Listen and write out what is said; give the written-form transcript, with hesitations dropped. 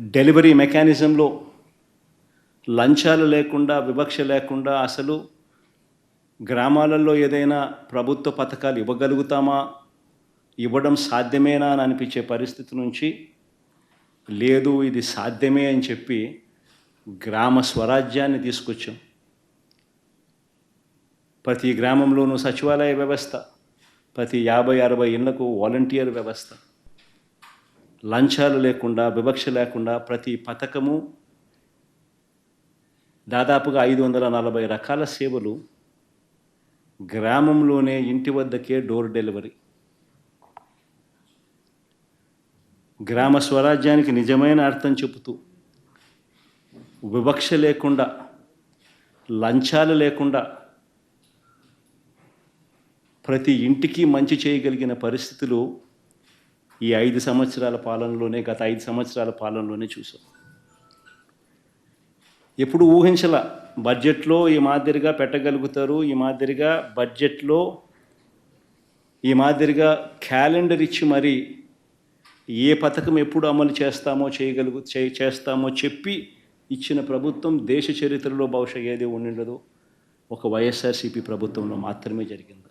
Delivery మెకానిజంలో లంచాలు లేకుండా, వివక్ష లేకుండా అసలు గ్రామాలలో ఏదైనా ప్రభుత్వ పథకాలు ఇవ్వగలుగుతామా, ఇవ్వడం సాధ్యమేనా అని అనిపించే పరిస్థితి నుంచి లేదు ఇది సాధ్యమే అని చెప్పి గ్రామ స్వరాజ్యాన్ని తీసుకొచ్చాం. ప్రతి గ్రామంలోనూ సచివాలయ వ్యవస్థ, ప్రతి 50-60 ఇళ్లకు వాలంటీర్ వ్యవస్థ, లంచాలు లేకుండా, వివక్ష లేకుండా ప్రతి పథకము, దాదాపుగా 540 రకాల సేవలు గ్రామంలోనే ఇంటి వద్దకే డోర్ డెలివరీ. గ్రామ స్వరాజ్యానికి నిజమైన అర్థం చెబుతూ వివక్ష లేకుండా, లంచాలు లేకుండా ప్రతి ఇంటికి మంచి చేయగలిగిన పరిస్థితులు ఈ 5 సంవత్సరాల పాలనలోనే, గత 5 సంవత్సరాల పాలనలోనే చూసాం. ఎప్పుడు ఊహించలా బడ్జెట్లో ఈ మాదిరిగా పెట్టగలుగుతారు, ఈ మాదిరిగా బడ్జెట్లో ఈ మాదిరిగా క్యాలెండర్ ఇచ్చి మరి ఏ పథకం ఎప్పుడు అమలు చేస్తామో చేస్తామో చెప్పి ఇచ్చిన ప్రభుత్వం దేశ చరిత్రలో బహుశా ఏది ఉండిండదో ఒక వైఎస్ఆర్సీపీ ప్రభుత్వంలో మాత్రమే జరిగింది.